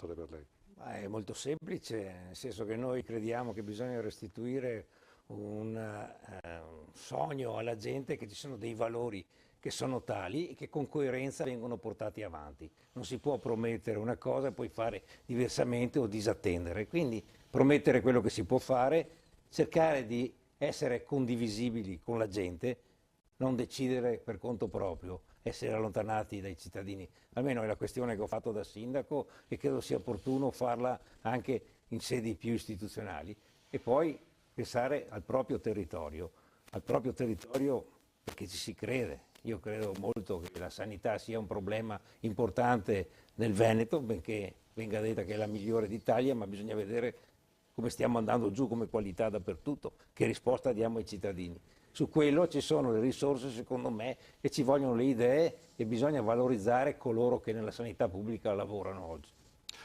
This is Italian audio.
risolvere per lei? Ma è molto semplice, nel senso che noi crediamo che bisogna restituire un sogno alla gente, che ci sono dei valori che sono tali e che con coerenza vengono portati avanti. Non si può promettere una cosa e poi fare diversamente o disattendere. Quindi promettere quello che si può fare, cercare di essere condivisibili con la gente, non decidere per conto proprio, essere allontanati dai cittadini. Almeno è la questione che ho fatto da sindaco e credo sia opportuno farla anche in sedi più istituzionali. E poi pensare al proprio territorio perché ci si crede. Io credo molto che la sanità sia un problema importante nel Veneto, benché venga detta che è la migliore d'Italia, ma bisogna vedere come stiamo andando giù come qualità dappertutto, che risposta diamo ai cittadini. Su quello ci sono le risorse, secondo me, e ci vogliono le idee e bisogna valorizzare coloro che nella sanità pubblica lavorano oggi.